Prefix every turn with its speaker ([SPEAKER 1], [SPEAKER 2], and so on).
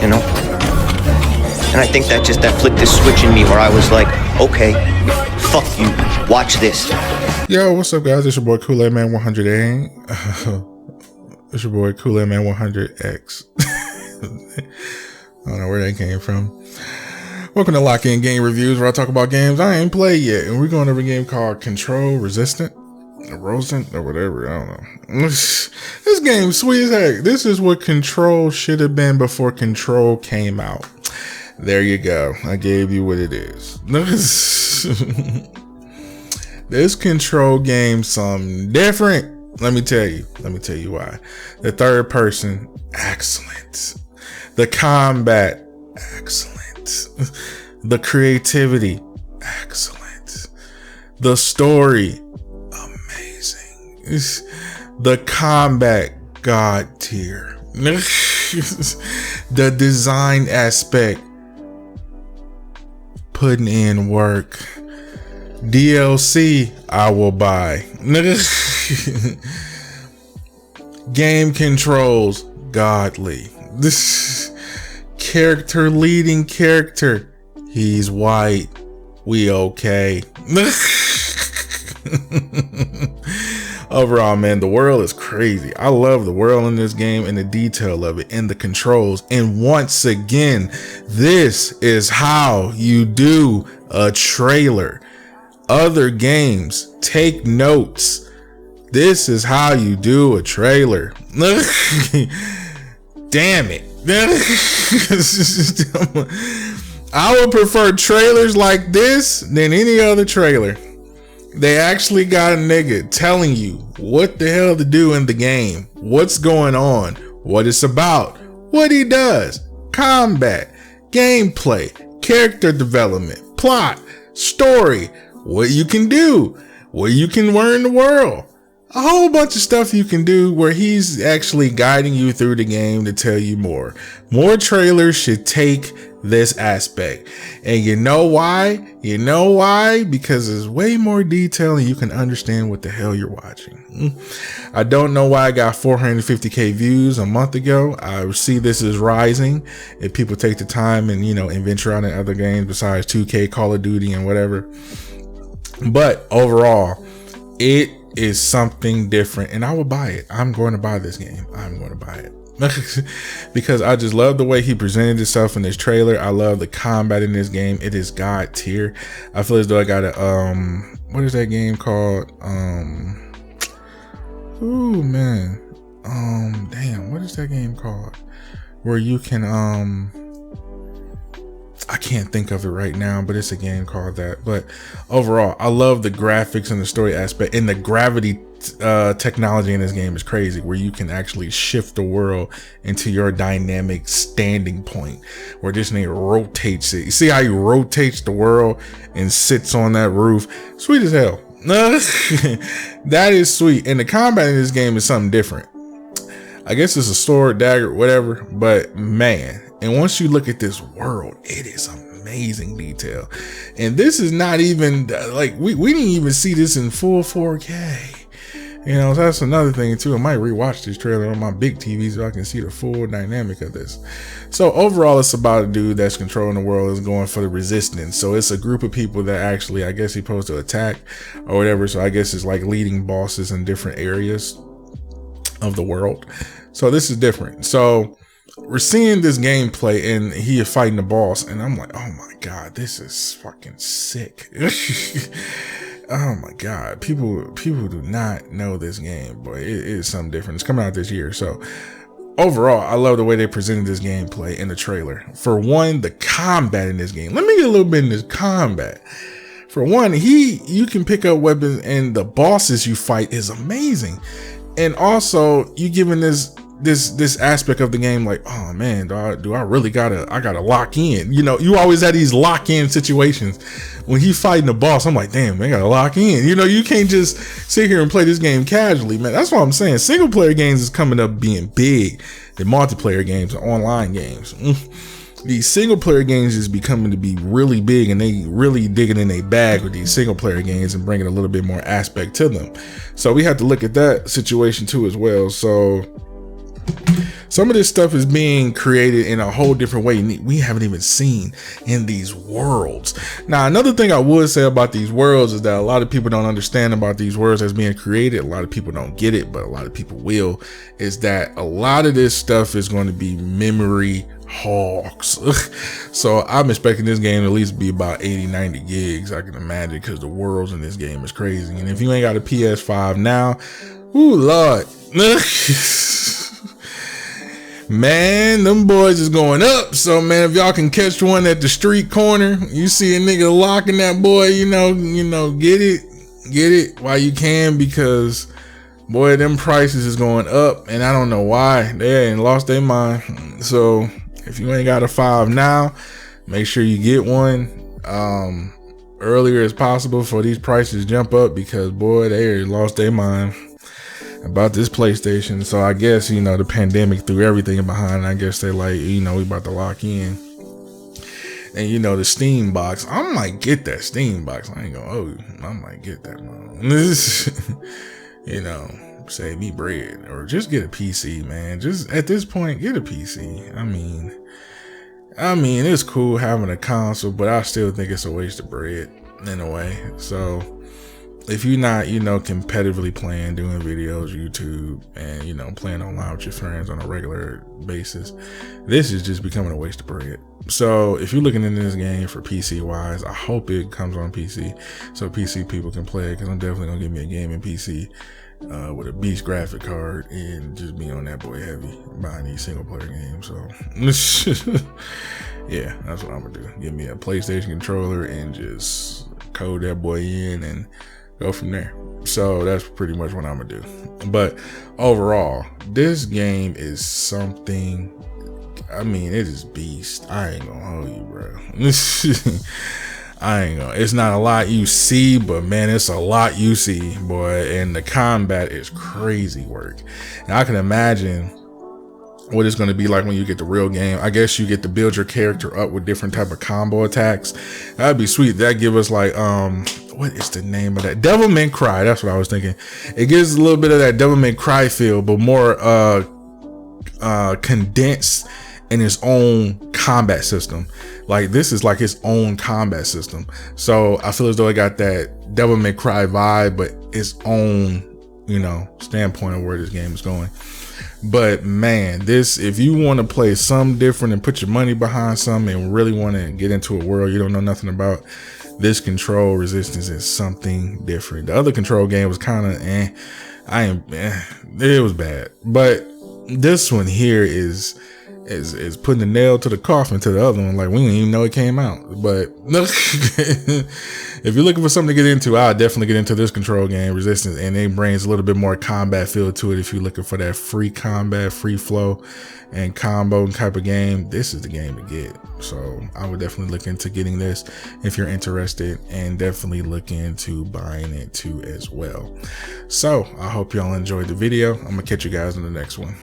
[SPEAKER 1] you know? And I think that flipped this switch in me where I was like, okay, fuck you, watch this.
[SPEAKER 2] Yo, what's up, guys? It's your boy Kool-Aid Man 100A. It's your boy Kool-Aid Man 100X. I don't know where that came from. Welcome to Lock In Game Reviews, where I talk about games I ain't played yet. And we're going over a game called Control Resistant. Resistant or whatever, I don't know. This game's sweet as heck. This is what Control should have been before Control came out. There you go. I gave you what it is. This Control game something different. Let me tell you why. The third person, excellent. The combat, excellent. The creativity, excellent. The story, amazing. The combat, god tier. The design aspect, putting in work. DLC, I will buy. Game controls, godly. This leading character, he's white. We okay. Overall, man, the world is crazy. I love the world in this game and the detail of it and the controls. And once again, this is how you do a trailer. Other games, take notes. This is how you do a trailer. Damn it. I would prefer trailers like this than any other trailer. They actually got a nigga telling you what the hell to do in the game, what's going on, what it's about, what he does, combat, gameplay, character development, plot, story, what you can do, what you can learn the world. A whole bunch of stuff you can do where he's actually guiding you through the game to tell you more. More trailers should take this aspect. And you know why? Because there's way more detail and you can understand what the hell you're watching. I don't know why I got 450k views a month ago. I see this is rising if people take the time and, and venture out in other games besides 2K, Call of Duty, and whatever. But overall, it is something different, and I will buy it. I'm going to buy this game. I'm going to buy it because I just love the way he presented himself in this trailer. I love the combat in this game. It is god tier. I feel as though I got a what is that game called? Ooh man, damn, what is that game called? Where you can I can't think of it right now, but it's a game called that. But overall, I love the graphics and the story aspect, and the gravity technology in this game is crazy, where you can actually shift the world into your dynamic standing point, where this nigga rotates it. You see how he rotates the world and sits on that roof? Sweet as hell. That is sweet. And the combat in this game is something different. I guess it's a sword, dagger, whatever, but man. And once you look at this world, it is amazing detail. And this is not even like we didn't even see this in full 4K. So that's another thing too. I might rewatch this trailer on my big TV so I can see the full dynamic of this. So overall, it's about a dude that's controlling the world, is going for the resistance. So it's a group of people that actually, I guess, he's supposed to attack or whatever. So I guess it's like leading bosses in different areas of the world. So this is different. So we're seeing this gameplay and he is fighting the boss, and I'm like, oh my god, this is fucking sick. Oh my god, people do not know this game, boy. It is something different. It's coming out this year. So overall, I love the way they presented this gameplay in the trailer. For one, the combat in this game. Let me get a little bit in this combat. For one, you can pick up weapons, and the bosses you fight is amazing. And also, you giving this aspect of the game, like, oh man, do I really gotta lock in? You always have these lock in situations. When he fighting the boss, I'm like, damn, man, I gotta lock in. You can't just sit here and play this game casually, man. That's what I'm saying. Single player games is coming up being big. The multiplayer games, online games. These single player games is becoming to be really big, and they really digging in their bag with these single player games and bringing a little bit more aspect to them. So we have to look at that situation too as well. So some of this stuff is being created in a whole different way we haven't even seen in these worlds. Now, another thing I would say about these worlds is that a lot of people don't understand about these worlds that's being created. A lot of people don't get it, but a lot of people will, is that a lot of this stuff is going to be memory hogs. So I'm expecting this game to at least be about 80-90 gigs, I can imagine, because the worlds in this game is crazy. And if you ain't got a PS5 now, ooh Lord, man, them boys is going up. So man, if y'all can catch one at the street corner, you see a nigga locking that boy, you know, get it while you can, because boy, them prices is going up, and I don't know why. They ain't lost their mind. So if you ain't got a 5 now, make sure you get one earlier as possible before these prices jump up, because boy, they lost their mind about this PlayStation. So I guess, you know, the pandemic threw everything behind. I guess they like, you know, we about to lock in. And you know, the Steam box, I might get that Steam box. I ain't gonna owe you. I might get that, man. You know, save me bread, or just get a PC, man. Just at this point, get a PC. I mean, it's cool having a console, but I still think it's a waste of bread in a way. So if you're not, you know, competitively playing, doing videos, YouTube, and, you know, playing online with your friends on a regular basis, this is just becoming a waste of bread. So if you're looking into this game for PC wise, I hope it comes on PC so PC people can play it, because I'm definitely gonna get me a gaming PC with a beast graphic card and just be on that boy heavy buying these single player games. So yeah, that's what I'm gonna do. Give me a PlayStation controller and just code that boy in and go from there. So that's pretty much what I'm gonna do. But overall, this game is something. I mean, it is beast. I ain't gonna hold you, bro. It's not a lot you see, but man, it's a lot you see, boy. And the combat is crazy work. And I can imagine what it's going to be like when you get the real game. I guess you get to build your character up with different type of combo attacks. That'd be sweet. That give us like, what is the name of that? Devil May Cry. That's what I was thinking. It gives a little bit of that Devil May Cry feel, but more condensed in its own combat system. Like this is like its own combat system. So I feel as though it got that Devil May Cry vibe, but its own, you know, standpoint of where this game is going. But man, this, if you want to play something different and put your money behind something and really want to get into a world you don't know nothing about, this Control Resistance is something different. The other Control game was kind of it was bad, but this one here is putting the nail to the coffin to the other one. Like, we didn't even know it came out. But if you're looking for something to get into, I'll definitely get into this Control game, Resistance, and it brings a little bit more combat feel to it. If you're looking for that free combat, free flow, and combo type of game, this is the game to get. So I would definitely look into getting this if you're interested, and definitely look into buying it too as well. So I hope y'all enjoyed the video. I'm gonna catch you guys in the next one.